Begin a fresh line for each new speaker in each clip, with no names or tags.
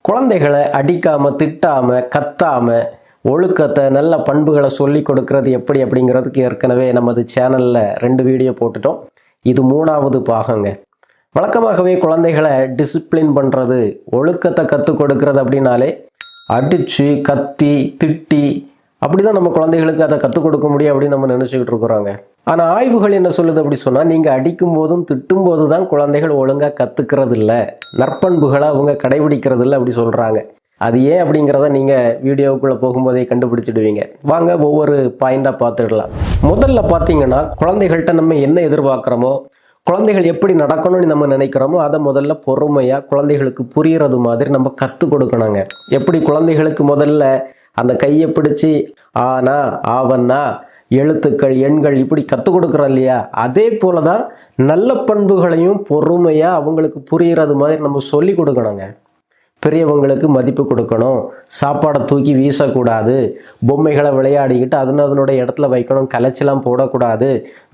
குழந்தைகளை அடிக்காம திட்டாம கத்தாம ஒழுக்கத்தை நல்ல பண்புகளை சொல்லி கொடுக்கறது எப்படி அப்படிங்கிறதுக்கு ஏற்கனவே நமது சேனலில் 2 வீடியோ போட்டுட்டோம். இது 3வது பாகங்க. வழக்கமாகவே குழந்தைகளை டிசிப்ளின் பண்ணுறது, ஒழுக்கத்தை கற்றுக் கொடுக்கறது அப்படின்னாலே அடித்து கத்தி திட்டி அப்படி தான் நம்ம குழந்தைகளுக்கு அதை கற்றுக் கொடுக்க முடியும் அப்படின்னு நம்ம நினச்சிக்கிட்டு இருக்கிறோங்க. ஆனால் ஆய்வுகள் என்ன சொல்லுது அப்படி சொன்னால், நீங்கள் அடிக்கும் போதும் திட்டும் போது தான் குழந்தைகள் ஒழுங்காக கற்றுக்கிறது இல்லை, நற்பண்புகளை அவங்க கடைபிடிக்கிறது இல்லை அப்படி சொல்கிறாங்க. அது ஏன் அப்படிங்கிறத நீங்கள் வீடியோவுக்குள்ளே போகும்போதே கண்டுபிடிச்சிடுவீங்க. வாங்க ஒவ்வொரு பாயிண்டாக பார்த்துடலாம். முதல்ல பார்த்தீங்கன்னா, குழந்தைகள்கிட்ட நம்ம என்ன எதிர்பார்க்குறோமோ, குழந்தைகள் எப்படி நடக்கணும்னு நம்ம நினைக்கிறோமோ அதை முதல்ல பொறுமையாக குழந்தைகளுக்கு புரிகிறது மாதிரி நம்ம கற்றுக் கொடுக்கணுங்க. எப்படி குழந்தைகளுக்கு முதல்ல அந்த கையை பிடிச்சி ஆனா ஆவன்னா எழுத்துக்கள் எண்கள் இப்படி கற்றுக் கொடுக்குறோம் இல்லையா, அதே போல தான் நல்ல பண்புகளையும் பொறுமையாக அவங்களுக்கு புரிகிறது மாதிரி நம்ம சொல்லி கொடுக்கணுங்க. பெரியவங்களுக்கு மதிப்பு கொடுக்கணும், சாப்பாடை தூக்கி வீசக்கூடாது, பொம்மைகளை விளையாடிக்கிட்டு அதனுடைய இடத்துல வைக்கணும், கலைச்சலாம் போடக்கூடாது,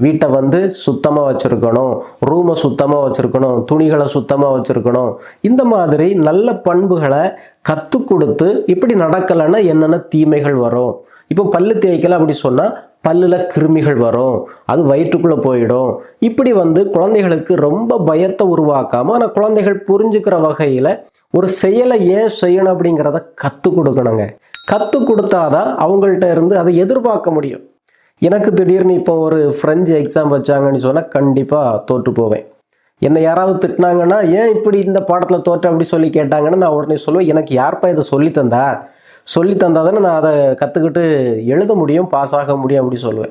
வீட்டை சுத்தமாக வச்சுருக்கணும், ரூமை சுத்தமாக வச்சுருக்கணும், துணிகளை சுத்தமாக வச்சுருக்கணும். இந்த மாதிரி நல்ல பண்புகளை கற்றுக் கொடுத்து இப்படி நடக்கலைன்னா என்னென்ன தீமைகள் வரும். இப்போ பல்லு தேய்க்கல அப்படி சொன்னால் பல்லில் கிருமிகள் வரும், அது வயிற்றுக்குள்ளே போயிடும். இப்படி குழந்தைகளுக்கு ரொம்ப பயத்தை உருவாக்காமல் ஆனால் குழந்தைகள் புரிஞ்சுக்கிற வகையில் ஒரு செயலை ஏன் செய்யணும் அப்படிங்கிறத கற்றுக் கொடுக்கணுங்க. கற்றுக் கொடுத்தாதான் அவங்கள்ட்ட இருந்து அதை எதிர்பார்க்க முடியும். எனக்கு திடீர்னு இப்போ ஒரு ஃப்ரெஞ்சு எக்ஸாம் வச்சாங்கன்னு சொன்னால் கண்டிப்பாக தோற்று போவேன். என்னை யாராவது திட்டினாங்கன்னா, ஏன் இப்படி இந்த பாடத்தில் தோற்ற அப்படி சொல்லி கேட்டாங்கன்னா நான் உடனே சொல்லுவேன், எனக்கு யார்ப்பா இதை சொல்லி தந்தாதானே நான் அதை கற்றுக்கிட்டு எழுத முடியும், பாஸ் ஆக முடியும் அப்படி சொல்லுவேன்.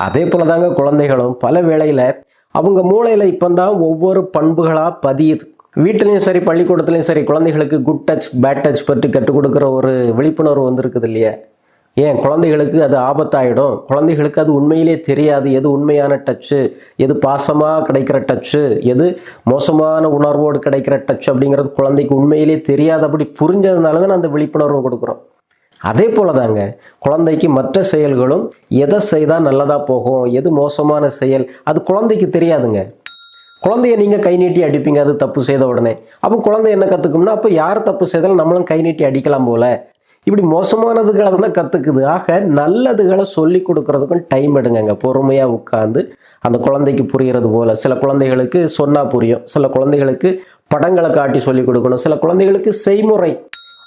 அதே போல தாங்க குழந்தைகளும் பல வேளையில் அவங்க மூளையில் இப்போ தான் ஒவ்வொரு பண்புகளாக பதியுது. வீட்டிலையும் சரி பள்ளிக்கூடத்துலையும் சரி குழந்தைகளுக்கு குட் டச் பேட் டச் பற்றி கற்றுக் கொடுக்குற ஒரு விழிப்புணர்வு வந்திருக்குது இல்லையா. ஏன் குழந்தைகளுக்கு அது ஆபத்தாயிடும், குழந்தைகளுக்கு அது உண்மையிலே தெரியாது எது உண்மையான டச்சு, எது பாசமாக கிடைக்கிற டச்சு, எது மோசமான உணர்வோடு கிடைக்கிற டச் அப்படிங்கிறது குழந்தைக்கு உண்மையிலே தெரியாதபடி புரிஞ்சதுனால தான் அந்த விழிப்புணர்வு கொடுக்குறோம். அதே போல தாங்க குழந்தைக்கு மற்ற செயல்களும் எதை செய்தால் நல்லதாக போகும், எது மோசமான செயல் அது குழந்தைக்கு தெரியாதுங்க. குழந்தைய நீங்கள் கை நீட்டி அடிப்பீங்க அது தப்பு செய்த உடனே. அப்போ குழந்தை என்ன கற்றுக்கும்னா, அப்போ யார் தப்பு செய்தாலும் நம்மளும் கை நீட்டி அடிக்கலாம் போல, இப்படி மோசமானதுகளை தான் கற்றுக்குது. ஆக நல்லதுகளை சொல்லி கொடுக்கறதுக்கும் டைம் எடுங்க. பொறுமையாக உட்காந்து அந்த குழந்தைக்கு புரிகிறது போல். சில குழந்தைகளுக்கு சொன்னால் புரியும், சில குழந்தைகளுக்கு படங்களை காட்டி சொல்லி கொடுக்கணும், சில குழந்தைகளுக்கு செய்முறை.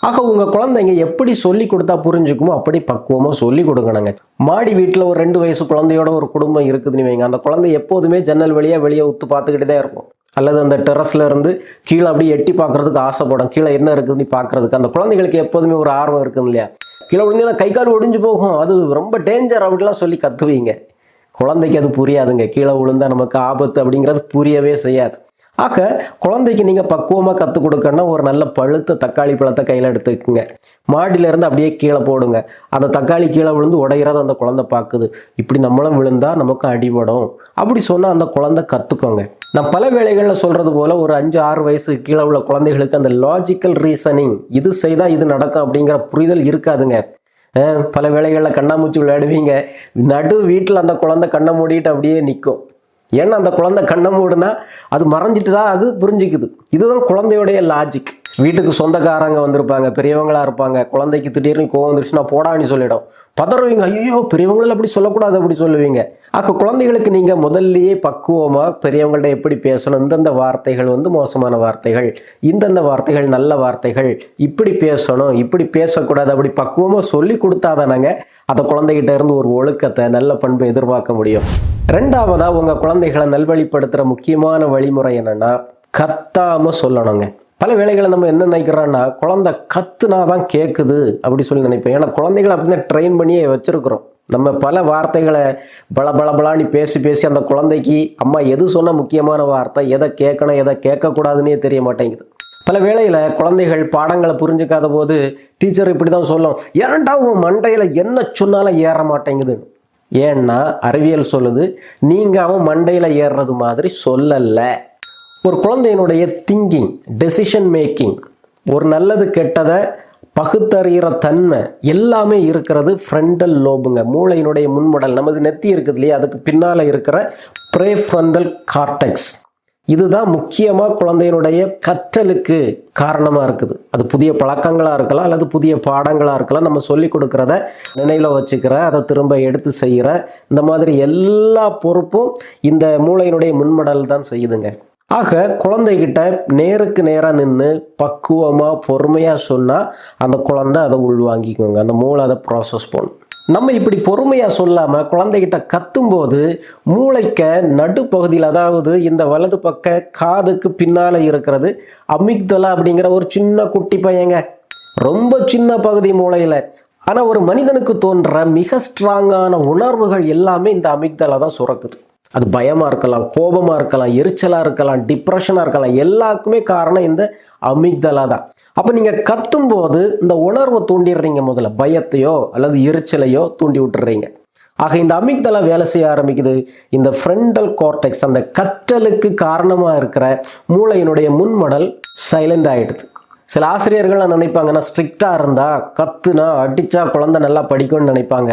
ஆக உங்கள் குழந்தைங்க எப்படி சொல்லி கொடுத்தா புரிஞ்சுக்குமோ அப்படி பக்குவமாக சொல்லி கொடுக்கணுங்க. மாடி வீட்டில் ஒரு 2 வயசு குழந்தையோட ஒரு குடும்பம் இருக்குதுன்னு வைங்க. அந்த குழந்தை எப்போதுமே ஜன்னல் வழியாக வெளியே உத்து பார்த்துக்கிட்டு தான் இருக்கும், அல்லது அந்த டெரஸ்ல இருந்து கீழே அப்படியே எட்டி பார்க்கறதுக்கு ஆசைப்படும், கீழே என்ன இருக்குதுன்னு பார்க்கறதுக்கு. அந்த குழந்தைகளுக்கு எப்போதுமே ஒரு ஆர்வம் இருக்குது இல்லையா. கீழே விழுந்தீங்கன்னா கை கால் ஒடிஞ்சு போகும், அது ரொம்ப டேஞ்சர் அப்படிலாம் சொல்லி கத்துவீங்க. குழந்தைக்கு அது புரியாதுங்க. கீழே விழுந்தா நமக்கு ஆபத்து அப்படிங்கிறது புரியவே செய்யாது. ஆக குழந்தைக்கு நீங்கள் பக்குவமாக கற்றுக் கொடுக்கணும்னா ஒரு நல்ல பழுத்த தக்காளி பழத்தை கையில் எடுத்துக்குங்க, மாடியிலேருந்து அப்படியே கீழே போடுங்க. அந்த தக்காளி கீழே விழுந்து உடையிறது அந்த குழந்தை பார்க்குது, இப்படி நம்மளும் விழுந்தால் நமக்கு அடிபடும் அப்படி சொன்னால் அந்த குழந்தை கற்றுக்கோங்க. நான் பல வேளைகளில் சொல்கிறது போல் ஒரு 5-6 வயசு கீழே உள்ள குழந்தைகளுக்கு அந்த லாஜிக்கல் ரீசனிங், இது செய்தால் இது நடக்கும் அப்படிங்கிற புரிதல் இருக்காதுங்க. பல வேளைகளில் கண்ணாமூச்சி விளையாடுவீங்க, நடு வீட்டில் அந்த குழந்தை கண்ணை மூடிட்டு அப்படியே நிற்கும். ஏன்னா அந்த குழந்தை கண்ணை மூடுனா அது மறைஞ்சிட்டு தான் அது புரிஞ்சிக்குது. இதுதான் குழந்தையோடைய லாஜிக். வீட்டுக்கு சொந்தக்காரங்க வந்திருப்பாங்க, பெரியவங்களா இருப்பாங்க, குழந்தைக்கு திடீர்னு கோவம் வந்துருச்சுன்னா போடான்னு சொல்லிடும், பதறுவீங்க, ஐயோ பெரியவங்கள அப்படி சொல்லக்கூடாது அப்படி சொல்லுவீங்க. ஆக குழந்தைகளுக்கு நீங்கள் முதல்லையே பக்குவமாக பெரியவங்கள்ட்ட எப்படி பேசணும், இந்தந்த வார்த்தைகள் மோசமான வார்த்தைகள், இந்தந்த வார்த்தைகள் நல்ல வார்த்தைகள், இப்படி பேசணும் இப்படி பேசக்கூடாது அப்படி பக்குவமாக சொல்லி கொடுத்தாதானங்க அந்த குழந்தைகிட்ட இருந்து ஒரு ஒழுக்கத்தை நல்ல பண்பை எதிர்பார்க்க முடியும். 2வதா உங்கள் குழந்தைகளை நல்வழிப்படுத்துகிற முக்கியமான வழிமுறை என்னன்னா, கத்தாமல் சொல்லணுங்க. பல வேளைகளை நம்ம என்ன நினைக்கிறோன்னா, குழந்தை கத்துனாதான் கேட்குது அப்படி சொல்லி நினைப்போம். ஏன்னா குழந்தைகளை அப்படிதான் ட்ரெயின் பண்ணியே வச்சுருக்குறோம். நம்ம பல வார்த்தைகளை பலபலான்னு பேசி அந்த குழந்தைக்கு அம்மா எது சொன்ன முக்கியமான வார்த்தை, எதை கேட்கணும் எதை கேட்கக்கூடாதுன்னே தெரிய மாட்டேங்குது. பல வேளையில் குழந்தைகள் பாடங்களை புரிஞ்சுக்காத போது டீச்சர் இப்படி தான் சொல்லும், ஏன்டா உன் மண்டையில் என்ன சொன்னாலும் ஏற மாட்டேங்குதுன்னு. ஏன்னா அறிவியல் சொல்லுது, நீங்கள் அவன் மண்டையில் ஏறுறது மாதிரி சொல்லலை. ஒரு குழந்தையினுடைய திங்கிங், டெசிஷன் மேக்கிங், ஒரு நல்லது கெட்டதை பகுத்தறிகிற தன்மை எல்லாமே இருக்கிறது ஃப்ரண்டல் லோபுங்க, மூளையினுடைய முன்மடல். நமது நெத்தி இருக்குது இல்லையா, அதுக்கு பின்னால் இருக்கிற ப்ரேஃப்ரண்டல் கார்டெக்ஸ். இதுதான் முக்கியமாக குழந்தையினுடைய கற்றலுக்கு காரணமாக இருக்குது. அது புதிய பழக்கங்களாக இருக்கலாம், அல்லது புதிய பாடங்களாக இருக்கலாம். நம்ம சொல்லி கொடுக்குறத நினைவில் வச்சுக்கிற, அதை திரும்ப எடுத்து செய்கிற, இந்த மாதிரி எல்லா பொறுப்பும் இந்த மூளையினுடைய முன்மடல் தான் செய்யுதுங்க. ஆக குழந்தைகிட்ட நேருக்கு நேராக நின்று பக்குவமாக பொறுமையாக சொன்னால் அந்த குழந்தை அதை உள்வாங்கிக்கோங்க. அந்த மூளை அதை ப்ராசஸ் பண்ணும். நம்ம இப்படி பொறுமையாக சொல்லாமல் குழந்தைகிட்ட கத்தும்போது மூளைக்க நடுப்பகுதியில், அதாவது இந்த வலது பக்க காதுக்கு பின்னால் இருக்கிறது அமிக்தலா அப்படிங்கிற ஒரு சின்ன குட்டி பையங்க, ரொம்ப சின்ன பகுதி மூளையில். ஆனால் ஒரு மனிதனுக்கு தோன்ற மிக ஸ்ட்ராங்கான உணர்வுகள் எல்லாமே இந்த அமிக்தலா தான் சுரக்குது. அது பயமாக இருக்கலாம், கோபமாக இருக்கலாம், எரிச்சலாக இருக்கலாம், டிப்ரெஷனாக இருக்கலாம், எல்லாருக்குமே காரணம் இந்த அமிக்தலா தான். அப்போ நீங்கள் கத்தும்போது இந்த உணர்வை தூண்டிடுறீங்க, முதல்ல பயத்தையோ அல்லது எரிச்சலையோ தூண்டி விட்டுறீங்க. ஆக இந்த அமிக்தலா வேலை செய்ய ஆரம்பிக்குது. இந்த ஃப்ரண்டல் கார்டெக்ஸ், அந்த கற்றலுக்கு காரணமாக இருக்கிற மூளையினுடைய முன்மடல் சைலண்ட் ஆகிடுது. சில ஆசிரியர்கள் நினைப்பாங்க, நான் ஸ்ட்ரிக்டாக இருந்தால் கத்துனா அடித்தா குழந்தை நல்லா படிக்கும்னு நினைப்பாங்க.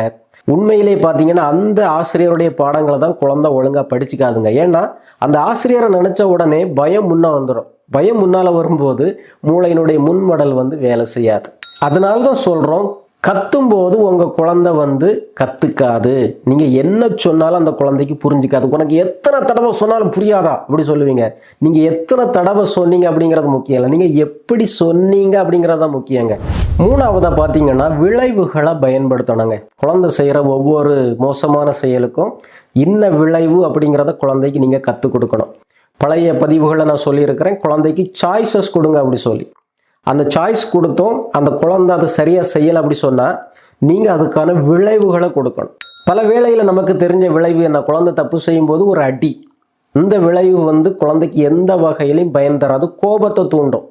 உண்மையிலே பார்த்தீங்கன்னா அந்த ஆசிரியருடைய பாடங்களை தான் குழந்தை ஒழுங்காக படிச்சுக்காதுங்க. ஏன்னா அந்த ஆசிரியரை நினச்ச உடனே பயம் முன்னே வந்துடும். பயம் முன்னால் வரும்போது மூளையினுடைய முன்மடல் வேலை செய்யாது. அதனால தான் சொல்கிறோம், கத்தும்போது உங்கள் குழந்தை கற்றுக்காது. நீங்கள் என்ன சொன்னாலும் அந்த குழந்தைக்கு புரிஞ்சிக்காது. உனக்கு எத்தனை தடவை சொன்னாலும் புரியாதா அப்படி சொல்லுவீங்க. நீங்கள் எத்தனை தடவை சொன்னீங்க அப்படிங்கிறது முக்கியம் இல்லை, நீங்கள் எப்படி சொன்னீங்க அப்படிங்கிறது தான் முக்கியங்க. மூணாவதாக பார்த்தீங்கன்னா விளைவுகளை பயன்படுத்தணுங்க. குழந்தை செய்கிற ஒவ்வொரு மோசமான செயலுக்கும் இன்ன விளைவு அப்படிங்கிறத குழந்தைக்கு நீங்கள் கற்றுக் கொடுக்கணும். பழைய பதிவுகளை நான் சொல்லியிருக்கிறேன், குழந்தைக்கு சாய்ஸஸ் கொடுங்க அப்படி சொல்லி. அந்த சாய்ஸ் கொடுத்தோம், அந்த குழந்தை அதை சரியாக செய்யலை அப்படி சொன்னால் நீங்கள் அதுக்கான விளைவுகளை கொடுக்கணும். பல வேளையில் நமக்கு தெரிஞ்ச விளைவு என்ன, குழந்தை தப்பு செய்யும்போது ஒரு அடி. இந்த விளைவு குழந்தைக்கு எந்த வகையிலையும் பயன் தராது, கோபத்தை தூண்டும்.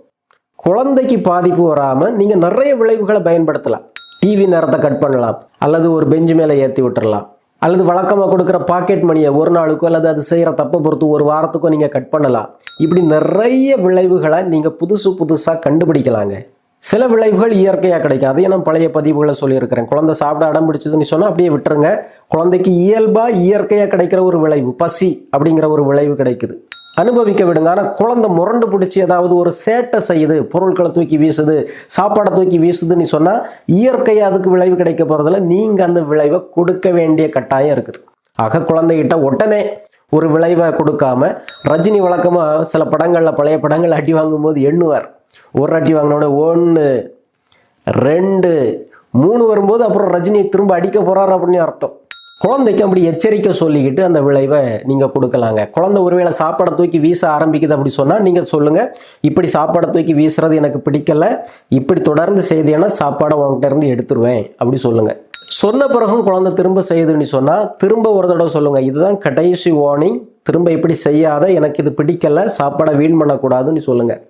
குழந்தைக்கு பாதிப்பு வராமல் நீங்கள் நிறைய விளைவுகளை பயன்படுத்தலாம். டிவி நேரத்தை கட் பண்ணலாம், அல்லது ஒரு பெஞ்சு மேலே ஏற்றி விட்டுறலாம், அல்லது வழக்கமாக கொடுக்குற பாக்கெட் மணியை ஒரு நாளுக்கோ அல்லது அது செய்கிற தப்பை பொறுத்து ஒரு வாரத்துக்கோ நீங்கள் கட் பண்ணலாம். இப்படி நிறைய விளைவுகளை நீங்கள் புதுசாக கண்டுபிடிக்கலாங்க. சில விளைவுகள் இயற்கையாக கிடைக்கும், அதையும் நான் பழைய பதிவுகளை சொல்லியிருக்கிறேன். குழந்தை சாப்பிட அடம் பிடிச்சதுன்னு சொன்னால் அப்படியே விட்டுருங்க. குழந்தைக்கு இயற்கையாக கிடைக்கிற ஒரு விளைவு பசி அப்படிங்கிற ஒரு விளைவு கிடைக்குது, அனுபவிக்க விடுங்க. ஆனால் குழந்தை முரண்டு பிடிச்சி ஏதாவது ஒரு சேட்டை செய்யுது, பொருட்களை தூக்கி வீசுது, சாப்பாடை தூக்கி வீசுதுன்னு சொன்னால் இயற்கையாக அதுக்கு விளைவு கிடைக்க போகிறதில்ல, நீங்கள் அந்த விளைவை கொடுக்க வேண்டிய கட்டாயம் இருக்குது. ஆக குழந்தைகிட்ட உடனே ஒரு விளைவை கொடுக்காம, ரஜினி வழக்கமாக சில படங்களில், பழைய படங்கள் அடி வாங்கும்போது எண்ணுவார். ஒரு அடி வாங்கினோட 1 2 3 வரும்போது அப்புறம் ரஜினி திரும்ப அடிக்க போகிறார் அப்படின்னு அர்த்தம். குழந்தைக்கு அப்படி எச்சரிக்கை சொல்லிக்கிட்டு அந்த விளைவை நீங்கள் கொடுக்கலாங்க. குழந்தை ஒருவேளை சாப்பாடை தூக்கி வீச ஆரம்பிக்குது அப்படி சொன்னால் நீங்கள் சொல்லுங்கள், இப்படி சாப்பாடை தூக்கி வீசுறது எனக்கு பிடிக்கலை, இப்படி தொடர்ந்து செய்தேன்னா சாப்பாடை உங்ககிட்ட இருந்து எடுத்துருவேன் அப்படி சொல்லுங்கள். சொன்ன பிறகும் குழந்தை திரும்ப செய்யுதுன்னு சொன்னால் திரும்ப ஒரு தடவை சொல்லுங்கள், இதுதான் கடைசி வார்னிங், திரும்ப இப்படி செய்யாத, எனக்கு இது பிடிக்கலை, சாப்பாடை வீண் பண்ணக்கூடாதுன்னு சொல்லுங்கள்.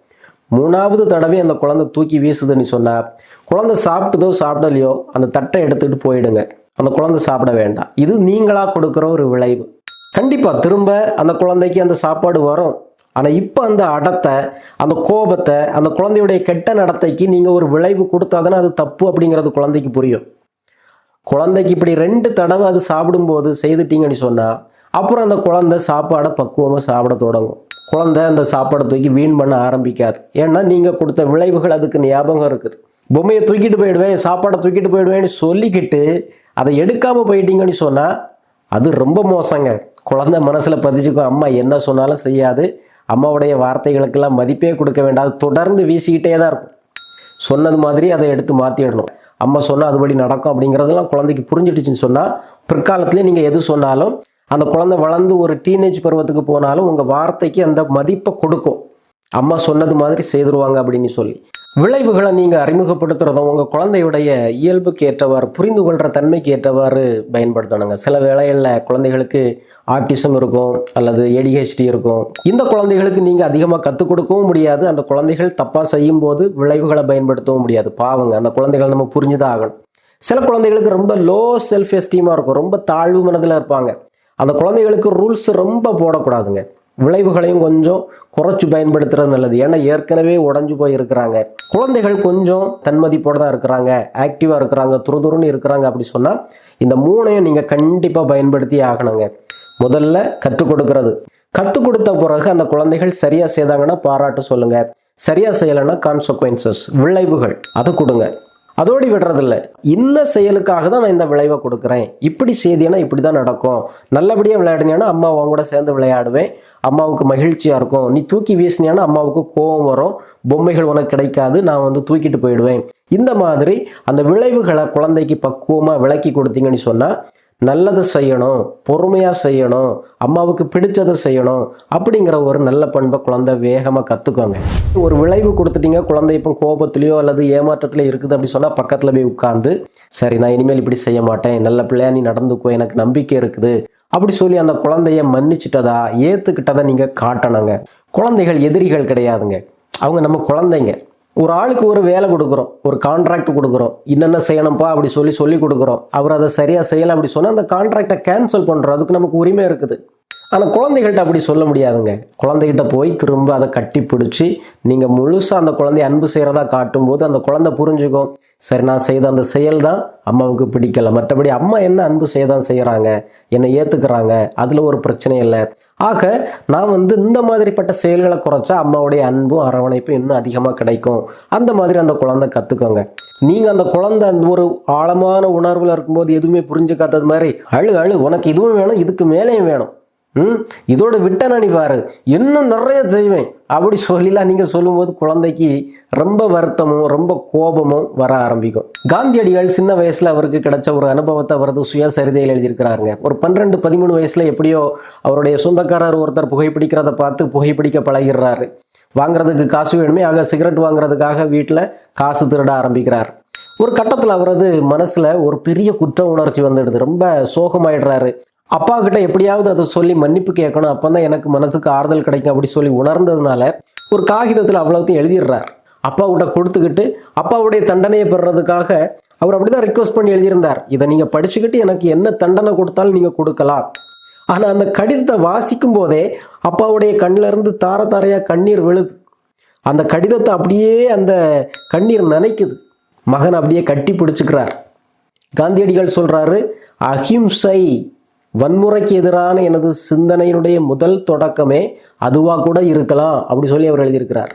3வது தடவை அந்த குழந்தை தூக்கி வீசுதுன்னு சொன்னால் குழந்தை சாப்பிட்டதோ சாப்பிடலையோ அந்த தட்டை எடுத்துகிட்டு போயிடுங்க. அந்த குழந்தை சாப்பிட வேண்டாம். இது நீங்களாக கொடுக்குற ஒரு விளைவு. கண்டிப்பாக திரும்ப அந்த குழந்தைக்கு அந்த சாப்பாடு வரும். ஆனால் இப்போ அந்த அடத்தை, அந்த கோபத்தை, அந்த குழந்தையுடைய கெட்ட நடத்தைக்கு நீங்கள் ஒரு விளைவு கொடுத்தாதானே அது தப்பு அப்படிங்கிறது குழந்தைக்கு புரியும். குழந்தைக்கு இப்படி 2 தடவை அது சாப்பிடும்போது செய்துட்டீங்கன்னு சொன்னால் அப்புறம் அந்த குழந்தை சாப்பாடை பக்குவமாக சாப்பிட தொடங்கும். குழந்தை அந்த சாப்பாடை தூக்கி வீண் பண்ண ஆரம்பிக்காது. ஏன்னா நீங்கள் கொடுத்த விளைவுகள் அதுக்கு ஞாபகம் இருக்குது. பொம்மையை தூக்கிட்டு போயிடுவேன், சாப்பாடை தூக்கிட்டு போயிடுவேன்னு சொல்லிக்கிட்டு அதை எடுக்காமல் போயிட்டீங்கன்னு சொன்னால் அது ரொம்ப மோசங்க. குழந்தை மனசில் பதிச்சுக்கும், அம்மா என்ன சொன்னாலும் செய்யாது, அம்மாவுடைய வார்த்தைகளுக்கெல்லாம் மதிப்பே கொடுக்க வேண்டாம், அது தொடர்ந்து வீசிக்கிட்டே தான் இருக்கும். சொன்னது மாதிரி அதை எடுத்து மாற்றிடணும். அம்மா சொன்னால் அதுபடி நடக்கும் அப்படிங்கிறதெல்லாம் குழந்தைக்கு புரிஞ்சிடுச்சுன்னு சொன்னால் பிற்காலத்துலேயே நீங்கள் எது சொன்னாலும் அந்த குழந்தை வளர்ந்து ஒரு டீனேஜ் பருவத்துக்கு போனாலும் உங்கள் வார்த்தைக்கு அந்த மதிப்பை கொடுக்கும். அம்மா சொன்னது மாதிரி செய்துருவாங்க அப்படின்னு சொல்லி விளைவுகளை நீங்கள் அறிமுகப்படுத்துகிறதும் உங்கள் குழந்தையுடைய இயல்புக்கு ஏற்றவாறு, புரிந்து கொள்கிற தன்மைக்கு ஏற்றவாறு பயன்படுத்தணுங்க. சில வேளைகளில் குழந்தைகளுக்கு ஆட்டிசம் இருக்கும் அல்லது ADHD இருக்கும். இந்த குழந்தைகளுக்கு நீங்கள் அதிகமாக கற்றுக் கொடுக்கவும் முடியாது, அந்த குழந்தைகள் தப்பாக செய்யும் போது விளைவுகளை பயன்படுத்தவும் முடியாது. பாவங்க, அந்த குழந்தைகள் நம்ம புரிஞ்சுதான் ஆகணும். சில குழந்தைகளுக்கு ரொம்ப லோ செல்ஃப் எஸ்டீமாக இருக்கும், ரொம்ப தாழ்வு மனதில் இருப்பாங்க. அந்த குழந்தைகளுக்கு ரூல்ஸ் ரொம்ப போடக்கூடாதுங்க. விளைவுகளையும் கொஞ்சம் குறைச்சி பயன்படுத்துறது நல்லது. ஏன்னா ஏற்கனவே உடஞ்சு போய் இருக்கிறாங்க. குழந்தைகள் கொஞ்சம் தன்மதிப்போடு தான் இருக்கிறாங்க, ஆக்டிவாக இருக்கிறாங்க, துருதுருன்னு இருக்கிறாங்க அப்படி சொன்னால் இந்த 3ஐயும் நீங்கள் கண்டிப்பாக பயன்படுத்தி ஆகணுங்க. முதல்ல கற்றுக் கொடுக்கறது, கற்றுக் கொடுத்த பிறகு அந்த குழந்தைகள் சரியாக செய்தாங்கன்னா பாராட்டு சொல்லுங்க, சரியாக செய்யலைன்னா கான்சக்வன்சஸ், விளைவுகள் அதை கொடுங்க. அதோடு விடுறதில்ல, இந்த செயலுக்காக தான் நான் இந்த விளைவை கொடுக்குறேன், இப்படி செய்தினா இப்படி தான் நடக்கும், நல்லபடியாக விளையாடினா அம்மா அவங்க கூட சேர்ந்து விளையாடுவேன், அம்மாவுக்கு மகிழ்ச்சியாக இருக்கும், நீ தூக்கி வீசினியானா அம்மாவுக்கு கோபம் வரும், பொம்மைகள் உனக்கு கிடைக்காது, நான் தூக்கிட்டு போயிடுவேன். இந்த மாதிரி அந்த விளைவுகளை குழந்தைக்கு பக்குவமாக விளக்கி கொடுத்தீங்கன்னு சொன்னால் நல்லதை செய்யணும், பொறுமையாக செய்யணும், அம்மாவுக்கு பிடிச்சதை செய்யணும் அப்படிங்கிற ஒரு நல்ல பண்பை குழந்தை வேகமாக கற்றுக்கோங்க. ஒரு விளைவு கொடுத்துட்டீங்க, குழந்தை இப்போ கோபத்திலையோ அல்லது ஏமாற்றத்திலையோ இருக்குது அப்படி சொன்னால் பக்கத்தில் போய் உட்காந்து, சரி நான் இனிமேல் இப்படி செய்ய மாட்டேன், நல்ல பிள்ளையா நீ நடந்துக்கோ, எனக்கு நம்பிக்கை இருக்குது அப்படி சொல்லி அந்த குழந்தைய மன்னிச்சிட்டதா ஏற்றுக்கிட்டதை நீங்கள் காட்டணுங்க. குழந்தைகள் எதிரிகள் கிடையாதுங்க, அவங்க நம்ம குழந்தைங்க. ஒரு ஆளுக்கு ஒரு வேலை கொடுக்குறோம், ஒரு கான்ட்ராக்ட் கொடுக்குறோம், என்னென்ன செய்யணும்ப்பா அப்படி சொல்லி கொடுக்குறோம், அவர் அதை சரியாக செய்யலை அப்படி சொன்னால் அந்த கான்ட்ராக்டை கேன்சல் பண்ணுறோம், அதுக்கு நமக்கு உரிமை இருக்குது. ஆனால் குழந்தைகள்கிட்ட அப்படி சொல்ல முடியாதுங்க. குழந்தைகிட்ட போய் திரும்ப அதை கட்டி பிடிச்சி நீங்கள் முழுசாக அந்த குழந்தைய அன்பு செய்கிறதா காட்டும்போது அந்த குழந்தை புரிஞ்சுக்கும், சரி நான் செய்த அந்த செயல் தான் அம்மாவுக்கு பிடிக்கலை, மற்றபடி அம்மா என்ன அன்பு செய்யதான் செய்கிறாங்க, என்னை ஏற்றுக்கிறாங்க, அதில் ஒரு பிரச்சனை இல்லை. ஆக நான் இந்த மாதிரிப்பட்ட செயல்களை குறைச்சா அம்மாவுடைய அன்பும் அரவணைப்பும் இன்னும் அதிகமாக கிடைக்கும். அந்த மாதிரி அந்த குழந்தை கற்றுக்கோங்க. நீங்கள் அந்த குழந்தை அந்த ஒரு ஆழமான உணர்வில் இருக்கும்போது எதுவுமே புரிஞ்சுக்காதது மாதிரி அழு உனக்கு இதுவும் வேணும், இதுக்கு மேலேயும் வேணும், இதோட விட்டனி பாரு, இன்னும் நிறைய செய்வேன் அப்படி சொல்லலாம் நீங்கள் சொல்லும்போது குழந்தைக்கு ரொம்ப வருத்தமும் ரொம்ப கோபமும் வர ஆரம்பிக்கும். காந்தியடிகள் சின்ன வயசுல அவருக்கு கிடைச்ச ஒரு அனுபவத்தை அவரது சுயசரிதையில் எழுதியிருக்கிறாருங்க. ஒரு 12-13 வயசுல எப்படியோ அவருடைய சொந்தக்காரர் ஒருத்தர் புகைப்பிடிக்கிறத பார்த்து புகைப்பிடிக்க பழகிறாரு. வாங்குறதுக்கு காசு வேணுமே, ஆக சிகரெட் வாங்குறதுக்காக வீட்டில் காசு திருட ஆரம்பிக்கிறார். ஒரு கட்டத்தில் அவரது மனசுல ஒரு பெரிய குற்ற உணர்ச்சி வந்துடுது, ரொம்ப சோகமாயிடுறாரு. அப்பா கிட்ட எப்படியாவது அதை சொல்லி மன்னிப்பு கேட்கணும், அப்பதான் எனக்கு மனதுக்கு ஆறுதல் கிடைக்கும் அப்படி சொல்லி உணர்ந்ததுனால ஒரு காகிதத்தில் அவ்வளோத்தையும் எழுதிடுறார். அப்பா கிட்ட கொடுத்துக்கிட்டு அப்பாவுடைய தண்டனையை பெறுறதுக்காக அவர் அப்படிதான் ரிக்வஸ்ட் பண்ணி எழுதியிருந்தார், இதை நீங்க படிச்சுக்கிட்டு எனக்கு என்ன தண்டனை கொடுத்தாலும் நீங்க கொடுக்கலாம். ஆனா அந்த கடிதத்தை வாசிக்கும் போதே அப்பாவுடைய கண்ணில இருந்து தார தாரையா கண்ணீர் விழுது. அந்த கடிதத்தை அப்படியே அந்த கண்ணீர் நனைக்குது. மகன் அப்படியே கட்டி பிடிச்சுக்கிறார். காந்தியடிகள் சொல்றாரு, அஹிம்சை, வன்முறைக்கு எதிரான எனது சிந்தனையினுடைய முதல் தொடக்கமே அதுவா கூட இருக்கலாம் அப்படி சொல்லி அவர் எழுதியிருக்கிறார்.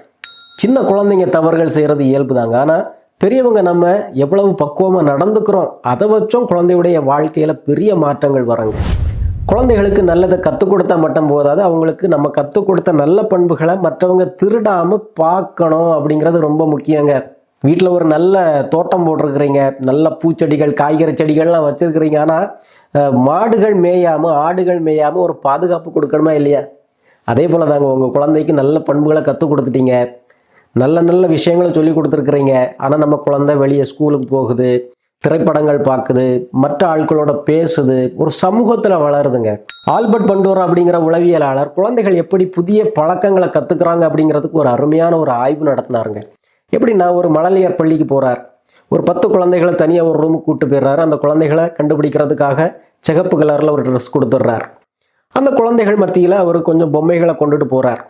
சின்ன குழந்தைங்க தவறுகள் செய்யறது இயல்பு தாங்க. ஆனால் பெரியவங்க நம்ம எவ்வளவு பக்குவமாக நடந்துக்கிறோம் அதை வச்சும் குழந்தையுடைய வாழ்க்கையில் பெரிய மாற்றங்கள் வராங்க. குழந்தைகளுக்கு நல்லதை கற்றுக் கொடுத்தா மட்டும் போதாது, அவங்களுக்கு நம்ம கற்றுக் கொடுத்த நல்ல பண்புகளை மற்றவங்க திருடாமல் பார்க்கணும் அப்படிங்கிறது ரொம்ப முக்கியங்க. வீட்டில் ஒரு நல்ல தோட்டம் போட்டிருக்கிறீங்க, நல்ல பூச்செடிகள் காய்கறி செடிகள்லாம் வச்சுருக்கிறீங்க, ஆனால் மாடுகள் மேயாமல் ஆடுகள் மேயாமல் ஒரு பாதுகாப்பு கொடுக்கணுமா இல்லையா? அதே போல் தாங்க உங்கள் குழந்தைக்கு நல்ல பண்புகளை கற்றுக் கொடுத்துட்டீங்க, நல்ல நல்ல விஷயங்களை சொல்லி கொடுத்துருக்குறீங்க. ஆனால் நம்ம குழந்தை வெளியே ஸ்கூலுக்கு போகுது, திரைப்படங்கள் பார்க்குது, மற்ற ஆட்களோட பேசுது, ஒரு சமூகத்தில் வளருதுங்க. ஆல்பர்ட் பண்டோரா அப்படிங்கிற உளவியலாளர் குழந்தைகள் எப்படி புதிய பழக்கங்களை கற்றுக்குறாங்க அப்படிங்கிறதுக்கு ஒரு அருமையான ஒரு ஆய்வு நடத்தினாருங்க. எப்படின்னா, ஒரு மழலையர் பள்ளிக்கு போகிறார், ஒரு 10 குழந்தைகளை தனியாக ஒரு ரூமுக்கு கூப்பிட்டு போயிடுறாரு. அந்த குழந்தைகளை கண்டுபிடிக்கிறதுக்காக சிகப்பு கலரில் ஒரு ட்ரெஸ் கொடுத்துட்றார். அந்த குழந்தைகள் மத்தியில் அவர் கொஞ்சம் பொம்மைகளை கொண்டுட்டு போகிறார்.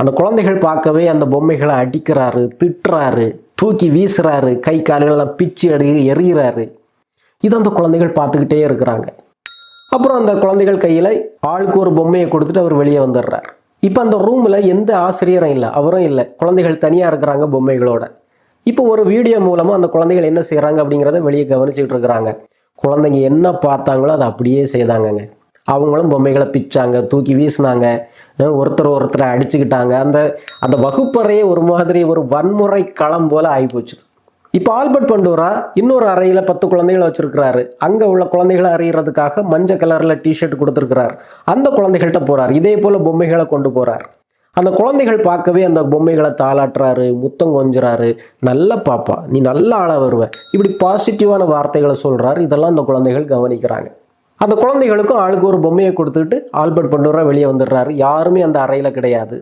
அந்த குழந்தைகள் பார்க்கவே அந்த பொம்மைகளை அடிக்கிறாரு, திட்டுறாரு, தூக்கி வீசுறாரு, கை கால்களெல்லாம் பிச்சு எறிகிறாரு. இது அந்த குழந்தைகள் பார்த்துக்கிட்டே இருக்கிறாங்க. அப்புறம் அந்த குழந்தைகள் கையில் ஆளுக்கு ஒரு பொம்மையை கொடுத்துட்டு அவர் வெளியே வந்துடுறார். இப்போ அந்த ரூமில் எந்த ஆசிரியரும் இல்லை, அவரும் இல்லை, குழந்தைகள் தனியாக இருக்கிறாங்க பொம்மைகளோட. இப்போ ஒரு வீடியோ மூலமாக அந்த குழந்தைகள் என்ன செய்கிறாங்க அப்படிங்கிறத வெளியே கவனிச்சுட்டு இருக்கிறாங்க. குழந்தைங்க என்ன பார்த்தாங்களோ அதை அப்படியே செய்தாங்கங்க. அவங்களும் பொம்மைகளை பிச்சாங்க, தூக்கி வீசினாங்க, ஒருத்தரை அடிச்சுக்கிட்டாங்க. அந்த வகுப்பறையே ஒரு மாதிரி ஒரு வன்முறை களம் போல ஆகிப்போச்சு. இப்போ ஆல்பர்ட் பண்டோரா இன்னொரு அறையில் 10 குழந்தைகளை வச்சிருக்கிறாரு. அங்கே உள்ள குழந்தைகளை அறியறதுக்காக மஞ்சள் கலரில் டிஷர்ட் கொடுத்துருக்கிறார். அந்த குழந்தைகள்கிட்ட போகிறார், இதே போல் பொம்மைகளை கொண்டு போகிறார். அந்த குழந்தைகள் பார்க்கவே அந்த பொம்மைகளை தாளாட்டுறாரு, முத்தம் கொஞ்சுறாரு, நல்ல பாப்பா நீ நல்ல ஆளாக வருவ, இப்படி பாசிட்டிவான வார்த்தைகளை சொல்கிறாரு. இதெல்லாம் அந்த குழந்தைகள் கவனிக்கிறாங்க. அந்த குழந்தைகளுக்கும் ஆளுக்கு ஒரு பொம்மையை கொடுத்துட்டு ஆல்பர்ட் பண்டோரா வெளியே வந்துடுறாரு. யாருமே அந்த அறையில் கிடையாது.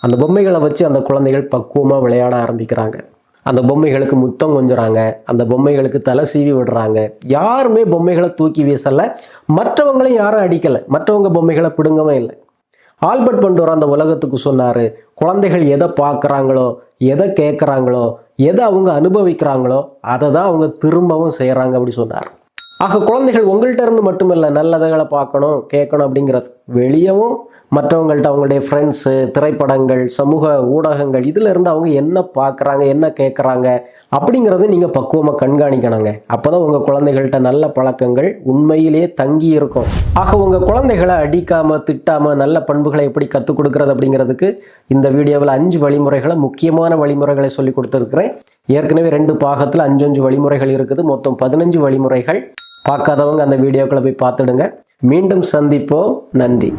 அந்த பொம்மைகளை வச்சு அந்த குழந்தைகள் பக்குவமாக விளையாட ஆரம்பிக்கிறாங்க. அந்த பொம்மைகளுக்கு முத்தம் கொஞ்சுறாங்க, அந்த பொம்மைகளுக்கு தலை சீவி விடுறாங்க. யாருமே பொம்மைகளை தூக்கி வீசலை, மற்றவங்களையும் யாரும் அடிக்கலை, மற்றவங்க பொம்மைகளை பிடுங்கவே இல்லை. ஆல்பர்ட் பண்டோரா அந்த உலகத்துக்கு சொன்னார், குழந்தைகள் எதை பார்க்குறாங்களோ, எதை கேட்குறாங்களோ, எதை அவங்க அனுபவிக்கிறாங்களோ அதை தான் அவங்க திரும்பவும் செய்கிறாங்க அப்படி சொன்னார். ஆக குழந்தைகள் உங்கள்கிட்ட இருந்து மட்டுமில்லை நல்லதுகளை பார்க்கணும் கேட்கணும் அப்படிங்கிறது, வெளியவும் மற்றவங்கள்ட்ட அவங்களுடைய ஃப்ரெண்ட்ஸு, திரைப்படங்கள், சமூக ஊடகங்கள் இதில் இருந்து அவங்க என்ன பார்க்குறாங்க என்ன கேட்குறாங்க அப்படிங்கிறத நீங்கள் பக்குவமாக கண்காணிக்கணுங்க. அப்போ தான் உங்கள் குழந்தைகள்கிட்ட நல்ல பழக்கங்கள் உண்மையிலே தங்கி இருக்கும். ஆக உங்கள் குழந்தைகளை அடிக்காமல் திட்டாமல் நல்ல பண்புகளை எப்படி கற்றுக் கொடுக்குறது அப்படிங்கிறதுக்கு இந்த வீடியோவில் 5 வழிமுறைகளை, முக்கியமான வழிமுறைகளை சொல்லி கொடுத்துருக்குறேன். ஏற்கனவே 2 பாகத்தில் 5 வழிமுறைகள் இருக்குது. மொத்தம் 15 வழிமுறைகள். பார்க்காதவங்க அந்த வீடியோக்களை போய் பார்த்துடுங்க. மீண்டும் சந்திப்போம். நன்றி.